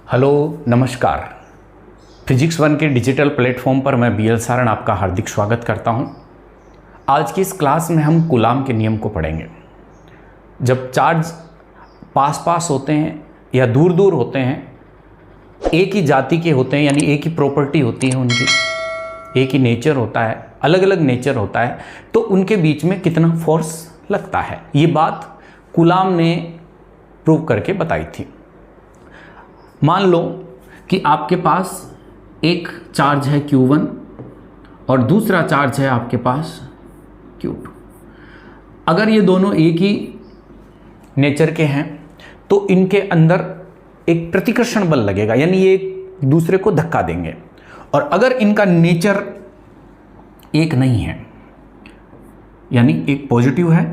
Hello नमस्कार। Physics one के digital platform पर मैं BL सारण आपका हार्दिक स्वागत करता हूं। आज की इस क्लास में हम कूलाम के नियम को पढ़ेंगे। जब चार्ज पास पास होते हैं या दूर दूर होते हैं, एक ही जाति के होते हैं, यानी एक ही प्रॉपर्टी होती है उनकी, एक ही नेचर होता है, अलग अलग नेचर होता है, तो उनके बीच में कितना फोर्स लगता है, ये बात कूलाम ने प्रूव करके बताई थी। मान लो कि आपके पास एक चार्ज है Q1 और दूसरा चार्ज है आपके पास Q2। अगर ये दोनों एक ही नेचर के हैं तो इनके अंदर एक प्रतिकर्षण बल लगेगा, यानी ये एक दूसरे को धक्का देंगे। और अगर इनका नेचर एक नहीं है, यानी एक पॉजिटिव है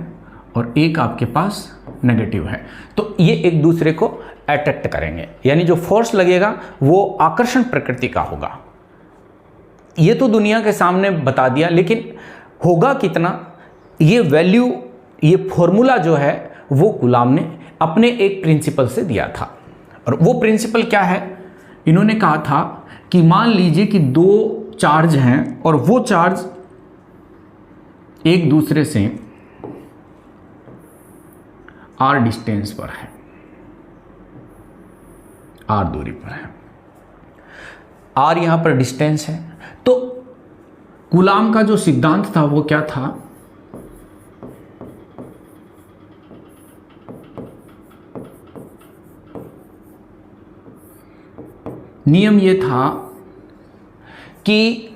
और एक आपके पास नेगेटिव है, तो ये एक दूसरे को अट्रैक्ट करेंगे, यानी जो फोर्स लगेगा वो आकर्षण प्रकृति का होगा। ये तो दुनिया के सामने बता दिया, लेकिन होगा कितना, ये वैल्यू, ये फॉर्मूला जो है वो कूलाम ने अपने एक प्रिंसिपल से दिया था। और वो प्रिंसिपल क्या है, इन्होंने कहा था कि मान लीजिए कि दो चार्ज हैं और वो चार्ज एक दूसरे से r डिस्टेंस पर है, r दूरी पर है, r यहां पर डिस्टेंस है। तो कूलाम का जो सिद्धांत था वो क्या था, नियम ये था कि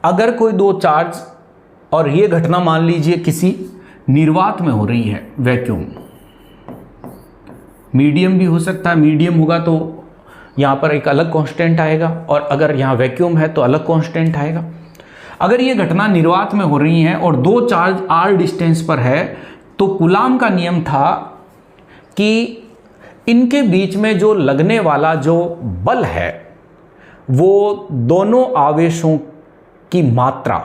अगर कोई दो चार्ज, और ये घटना मान लीजिए किसी निर्वात में हो रही है, वैक्यूम, मीडियम भी हो सकता है, मीडियम होगा तो यहाँ पर एक अलग कांस्टेंट आएगा, और अगर यहाँ वैक्यूम है तो अलग कांस्टेंट आएगा। अगर ये घटना निर्वात में हो रही है और दो चार्ज r डिस्टेंस पर है, तो कूलाम का नियम था कि इनके बीच में जो लगने वाला जो बल है वो दोनों आवेशों की मात्रा,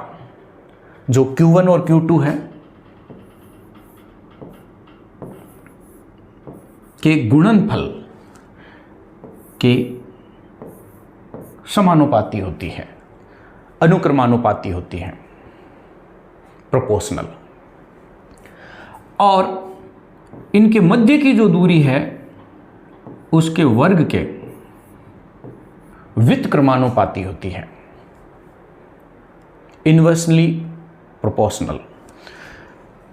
जो Q1 और Q2 है, के गुणनफल के समानुपाती होती है, अनुक्रमानुपाती होती है, प्रोपोर्शनल। और इनके मध्य की जो दूरी है उसके वर्ग के व्युत्क्रमानुपाती होती है, इनवर्सली प्रोपोर्शनल।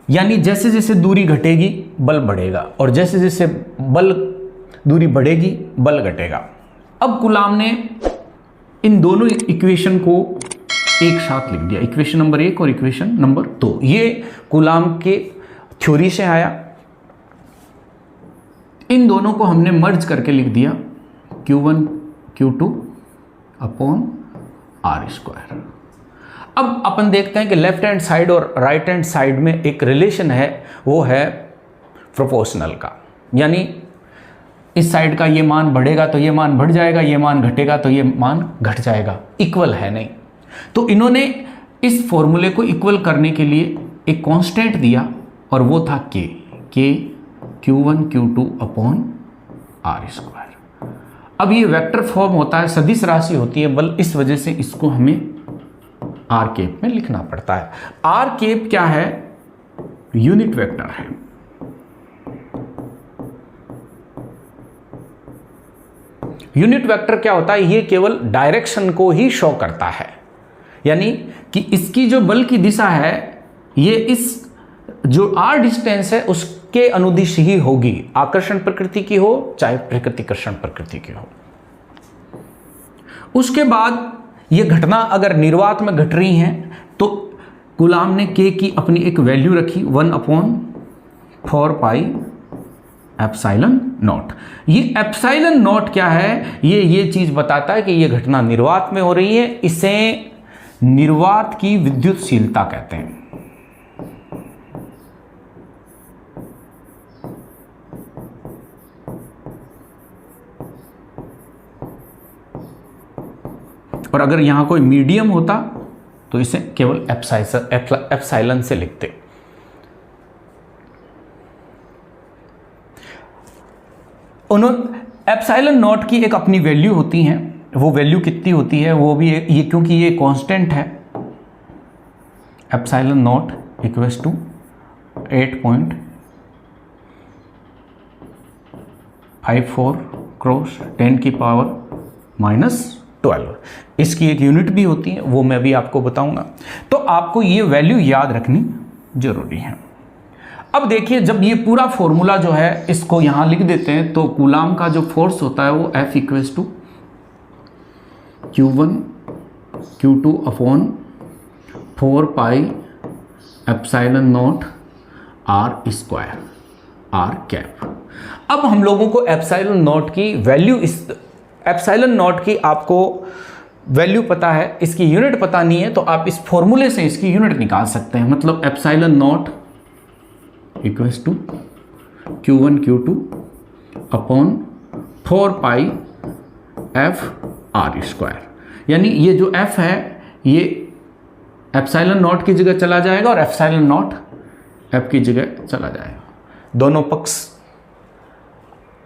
यानी जैसे जैसे दूरी घटेगी बल बढ़ेगा, और जैसे जैसे दूरी बढ़ेगी बल घटेगा। अब कूलाम ने इन दोनों इक्वेशन को एक साथ लिख दिया, इक्वेशन नंबर 1 और इक्वेशन नंबर 2। ये कूलाम के थ्योरी से आया। इन दोनों को हमने मर्ज करके लिख दिया, Q1 Q2 अपॉन r²। अब अपन देखते हैं कि लेफ्ट हैंड साइड और राइट हैंड साइड में एक रिलेशन है, वो है प्रोपोर्शनल का। यानी इस साइड का ये मान बढ़ेगा तो ये मान बढ़ जाएगा, ये मान घटेगा तो ये मान घट जाएगा, इक्वल है नहीं। तो इन्होंने इस फॉर्मूले को इक्वल करने के लिए एक कांस्टेंट दिया, और वो था k Q1 Q2 upon r²। अब ये वेक्टर फॉर्म होता है, सदिश राशि होती है बल, इस वजह से इसको हमें r कैप में लिखना पड़ता है। r कैप क्या है, यूनिट वेक्टर है। यूनिट वेक्टर क्या होता है, ये केवल डायरेक्शन को ही शो करता है, यानी कि इसकी जो बल की दिशा है ये इस जो r डिस्टेंस है उसके अनुदिश ही होगी, आकर्षण प्रकृति की हो चाहे प्रतिकर्षण प्रकृति की हो। उसके बाद ये घटना अगर निर्वात में घट रही हैं तो कूलाम ने k की अपनी एक वैल्यू रखी, 1/4 पाई एप्सिलॉन नॉट। ये एप्सिलॉन नॉट क्या है, ये चीज बताता है कि ये घटना निर्वात में हो रही है। इसे निर्वात की विद्युतशीलता कहते हैं। और अगर यहां कोई मीडियम होता तो इसे केवल एप्सिलॉन से लिखते। एप्सिलॉन नॉट की एक अपनी वैल्यू होती है, वो वैल्यू कितनी होती है वो भी ये, क्योंकि ये कांस्टेंट है, epsilon naught equals to 8.54 cross 10 की पावर -12। इसकी एक यूनिट भी होती है, वो मैं भी आपको बताऊंगा। तो आपको ये वैल्यू याद रखनी जरूरी है। अब देखिए, जब ये पूरा फॉर्मूला जो है इसको यहां लिख देते हैं, तो कूलाम का जो फोर्स होता है वो F equals to Q1 Q2 upon 4 pi epsilon naught R square R cap. अब हम लोगों को एप्सिलॉन नॉट की वैल्यू, इस एप्सिलॉन नॉट की आपको वैल्यू पता है, इसकी यूनिट पता नहीं है, तो आप इस फॉर्मूले से इसकी यूनिट निकाल सकते हैं। मतलब epsilon naught equals to Q1 Q2 upon 4 pi F R square. यानी ये जो F है ये एप्सिलॉन नॉट की जगह चला जाएगा और एप्सिलॉन नॉट F की जगह चला जाएगा। दोनों पक्ष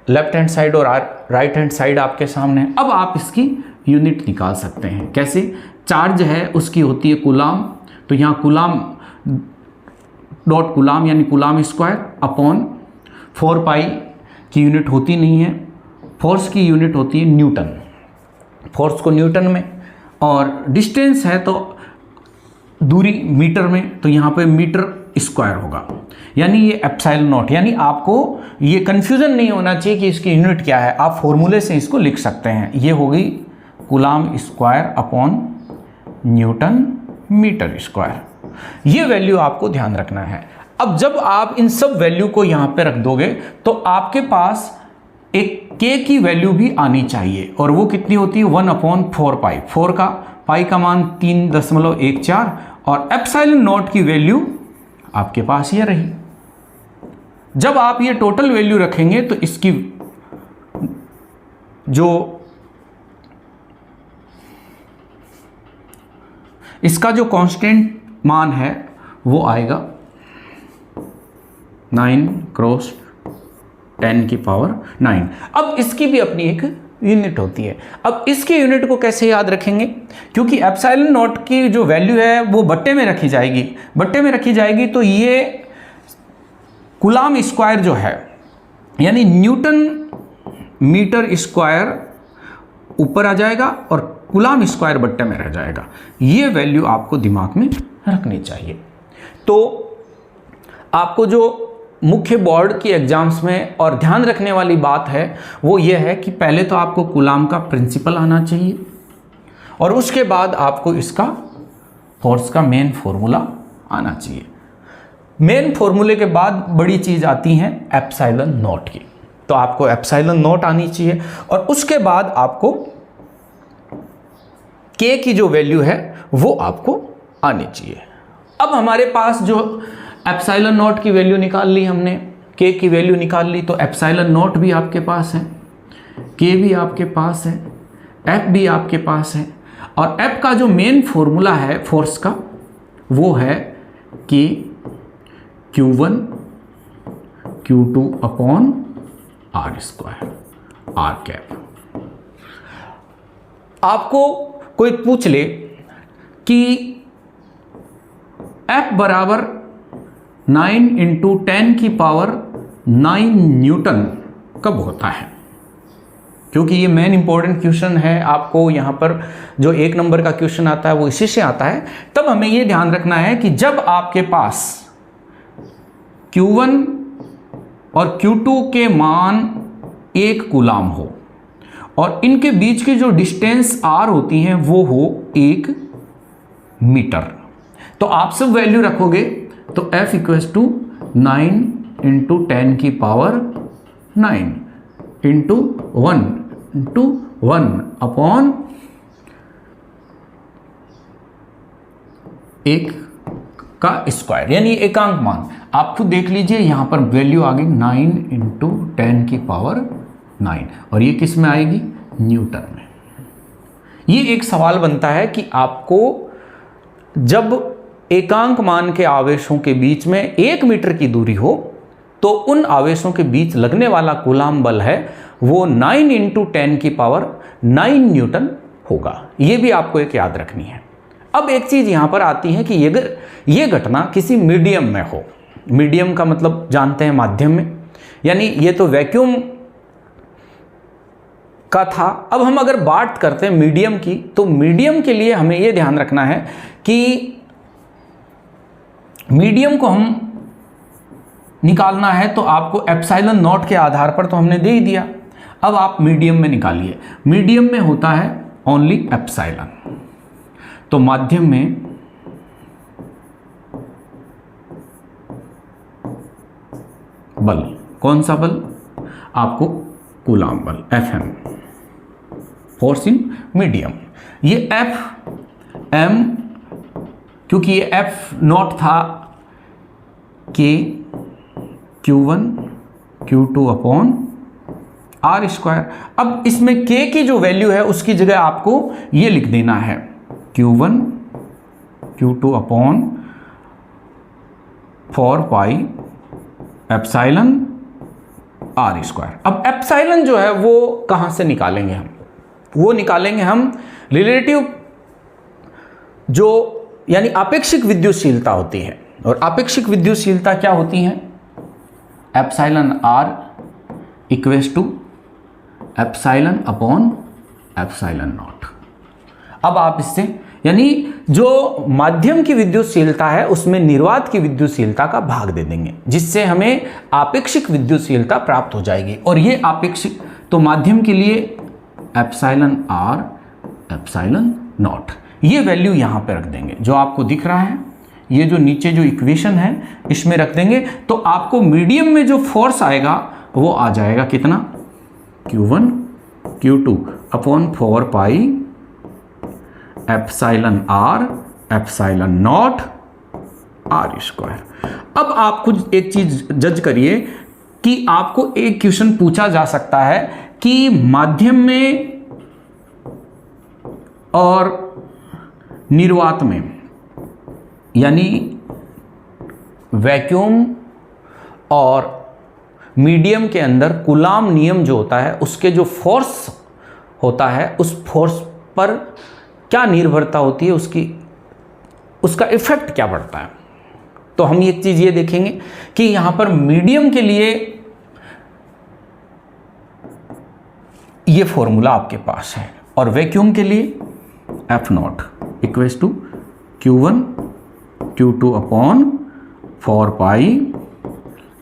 लेफ्ट हैंड साइड और राइट हैंड साइड आपके सामने है। अब आप इसकी यूनिट निकाल सकते हैं। कैसे? चार्ज है उसकी होती है कूलाम, तो यहाँ कूलाम डॉट कूलाम यानी कूलाम स्क्वायर अपॉन 4 पाई की यूनिट होती नहीं है, फोर्स की यूनिट होती है न्यूटन, फोर्स को न्यूटन में, और डिस्टेंस है तो दूरी मीटर में, तो यहाँ पे मीटर स्क्वायर होगा। यानी ये एप्सिलॉन नॉट, यानी आपको ये कंफ्यूजन नहीं होना चाहिए कि इसकी यूनिट क्या है, आप फॉर्मूले से इसको लिख सकते हैं। ये होगी coulomb square upon newton meter square. ये वैल्यू आपको ध्यान रखना है। अब जब आप इन सब वैल्यू को यहाँ पे रख दोगे तो आपके पास एक k की वैल्यू भी आनी चाहिए, और वो कितनी होती है 1/4 पाई। 4 का पाई का मान 3.14, और एप्सिलॉन नॉट की वैल्यू आपके पास ये रही। जब आप ये टोटल वैल्यू रखेंगे तो इसकी जो इसका जो कांस्टेंट मान है वो आएगा 9 क्रॉस 10 की पावर 9। अब इसकी भी अपनी एक यूनिट होती है। अब इसकी यूनिट को कैसे याद रखेंगे? क्योंकि एप्सिलॉन नॉट की जो वैल्यू है वो बट्टे में रखी जाएगी, बट्टे में रखी जाएगी, तो ये कूलाम स्क्वायर जो है यानी न्यूटन मीटर स्क्वायर ऊपर आ जाएगा और कूलाम स्क्वायर बट्टे में रह जाएगा। ये वैल्यू आपको दिमाग में रखनी चाहिए। तो आपको जो मुख्य बोर्ड की एग्जाम्स में और ध्यान रखने वाली बात है वो ये है कि पहले तो आपको कूलाम का प्रिंसिपल आना चाहिए, और उसके बाद आपको इसका फोर्स का मेन फॉर्मूला आना चाहिए। मेन फॉर्मूले के बाद बड़ी चीज़ आती है एप्सिलॉन नॉट की, तो आपको एप्सिलॉन नॉट आनी चाहिए, और उसके बाद आपको k की जो वैल्यू है वो आपको आनी चाहिए। अब हमारे पास जो एप्सिलॉन नॉट की वैल्यू निकाल ली हमने, k की वैल्यू निकाल ली, तो एप्सिलॉन नॉट भी आपके पास है, k भी आपके पास है, f भी आपके पास है, और f का जो मेन फॉर्मूला है फोर्स का वो है कि Q1 Q2 upon R square R cap. आपको कोई पूछ ले कि F बराबर 9 × 10 की पावर 9 न्यूटन कब होता है, क्योंकि ये मेन इंपॉर्टेंट क्वेश्चन है। आपको यहाँ पर जो 1 नंबर का क्वेश्चन आता है वो इसी से आता है। तब हमें ये ध्यान रखना है कि जब आपके पास Q1 और Q2 के मान 1 कूलाम हो और इनके बीच की जो डिस्टेंस R होती है वो हो 1 मीटर, तो आप सब वैल्यू रखोगे तो F इक्वल्स टू 9 × 10 की पावर 9 इंटू 1 अपॉन 1 का स्क्वायर, यानी एकांक मान। आप खुद देख लीजिए, यहां पर वैल्यू आ गई 9 × 10 की पावर 9, और ये किस में आएगी? न्यूटन में। ये एक सवाल बनता है कि आपको जब एकांक मान के आवेशों के बीच में 1 मीटर की दूरी हो तो उन आवेशों के बीच लगने वाला कूलाम बल है वो 9 × 10⁹ न्यूटन होगा। ये भी आपको एक याद रखनी है। अब एक चीज यहां पर आती है कि अगर ये घटना किसी मीडियम में हो, मीडियम का मतलब जानते हैं माध्यम में, यानी ये तो वैक्यूम का था। अब हम अगर बात करते हैं मीडियम की, तो मीडियम के लिए हमें ये ध्यान रखना है कि मीडियम को हम निकालना है तो आपको एप्सिलॉन नॉट के आधार पर तो हमने दे ही दिया। अब आप मीडियम में निकालिए। मीडियम में होता है ओनली एप्सिलॉन, तो माध्यम में बल, कौन सा बल? आपको कूलाम बल, Fm, फोर्स इन मीडियम। ये Fm, क्योंकि ये F0 था, K Q1 Q2 upon R²। अब इसमें K की जो वैल्यू है उसकी जगह आपको ये लिख देना है Q1 Q2 upon 4 pi epsilon R²। अब एप्सिलॉन जो है वो कहां से निकालेंगे हम? वो निकालेंगे हम रिलेटिव, जो यानी आपेक्षिक विद्युतशीलता होती है। और आपेक्षिक विद्युतशीलता क्या होती है? Epsilon R equals to epsilon upon epsilon naught. अब आप इससे, यानी जो माध्यम की विद्युतशीलता है उसमें निर्वात की विद्युतशीलता का भाग दे देंगे, जिससे हमें आपेक्षिक विद्युतशीलता प्राप्त हो जाएगी। और ये आपेक्षिक, तो माध्यम के लिए एप्सिलॉन R एप्सिलॉन नॉट, ये वैल्यू यहां पे रख देंगे जो आपको दिख रहा है। ये जो नीचे जो इक्वेशन है इसमें रख देंगे, तो आपको मीडियम में जो फोर्स आएगा वो आ जाएगा कितना? Q1 Q2 upon 4 pi epsilon R epsilon naught R²। अब आप कुछ एक चीज जज करिए कि आपको एक क्वेश्चन पूछा जा सकता है कि माध्यम में और निर्वात में, यानी वैक्यूम और मीडियम के अंदर कूलाम नियम जो होता है उसके जो फोर्स होता है उस फोर्स पर क्या निर्भरता होती है, उसका इफेक्ट क्या पड़ता है। तो हम एक चीज ये देखेंगे कि यहां पर मीडियम के लिए ये फॉर्मूला आपके पास है, और वैक्यूम के लिए F0 equals to Q1 Q2 upon 4 pi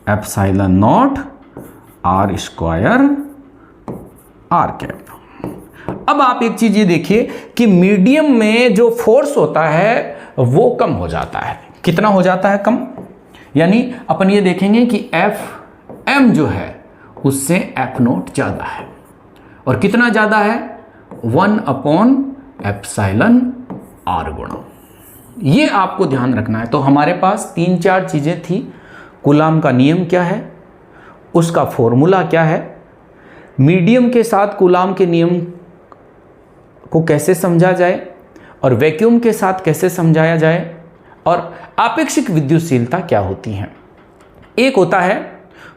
epsilon naught R² R²। अब आप एक चीज ये देखिए कि मीडियम में जो फोर्स होता है वो कम हो जाता है। कितना हो जाता है? कम। यानी अपन ये देखेंगे कि Fm जो है उससे F0 ज्यादा है। और कितना ज्यादा है? 1 अपॉन एप्सिलॉन R गुणा। ये आपको ध्यान रखना है। तो हमारे पास 3-4 चीजें थी। कूलाम का नियम क्या है, उसका फॉर्मूला क्या है, मीडियम के साथ कूलाम के नियम को कैसे समझा जाए, और वैक्यूम के साथ कैसे समझाया जाए, और आपेक्षिक विद्युतशीलता क्या होती है। एक होता है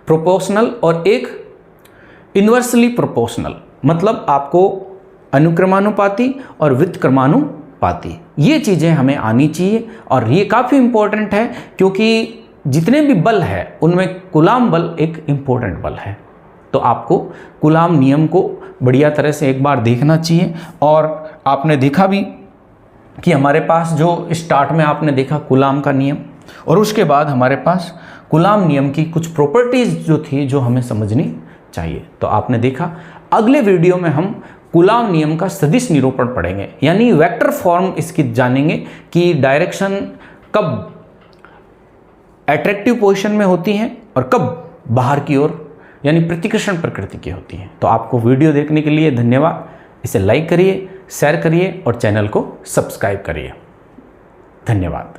प्रोपोर्शनल और एक इन्वर्सली प्रोपोर्शनल, मतलब आपको अनुक्रमानुपाती और व्युत्क्रमानुपाती, ये चीज़ें हमें आनी चाहिए। और ये काफ़ी इंपॉर्टेंट है क्योंकि जितने भी बल है उनमें कूलाम बल एक इम्पोर्टेंट बल है। तो आपको कूलाम नियम को बढ़िया तरह से एक बार देखना चाहिए। और आपने देखा भी कि हमारे पास जो स्टार्ट में आपने देखा कूलाम का नियम, और उसके बाद हमारे पास कूलाम नियम की कुछ प्रॉपर्टीज़ जो थी जो हमें समझनी चाहिए। तो आपने देखा। अगले वीडियो में हम कूलाम नियम का सदिश निरूपण पढ़ेंगे, यानी वेक्टर फॉर्म इसकी जानेंगे कि डायरेक्शन कब अट्रैक्टिव पोजीशन में होती हैं और कब बाहर की ओर यानी प्रतिकर्षण प्रकृति की होती हैं। तो आपको वीडियो देखने के लिए धन्यवाद। इसे लाइक करिए, शेयर करिए और चैनल को सब्सक्राइब करिए। धन्यवाद।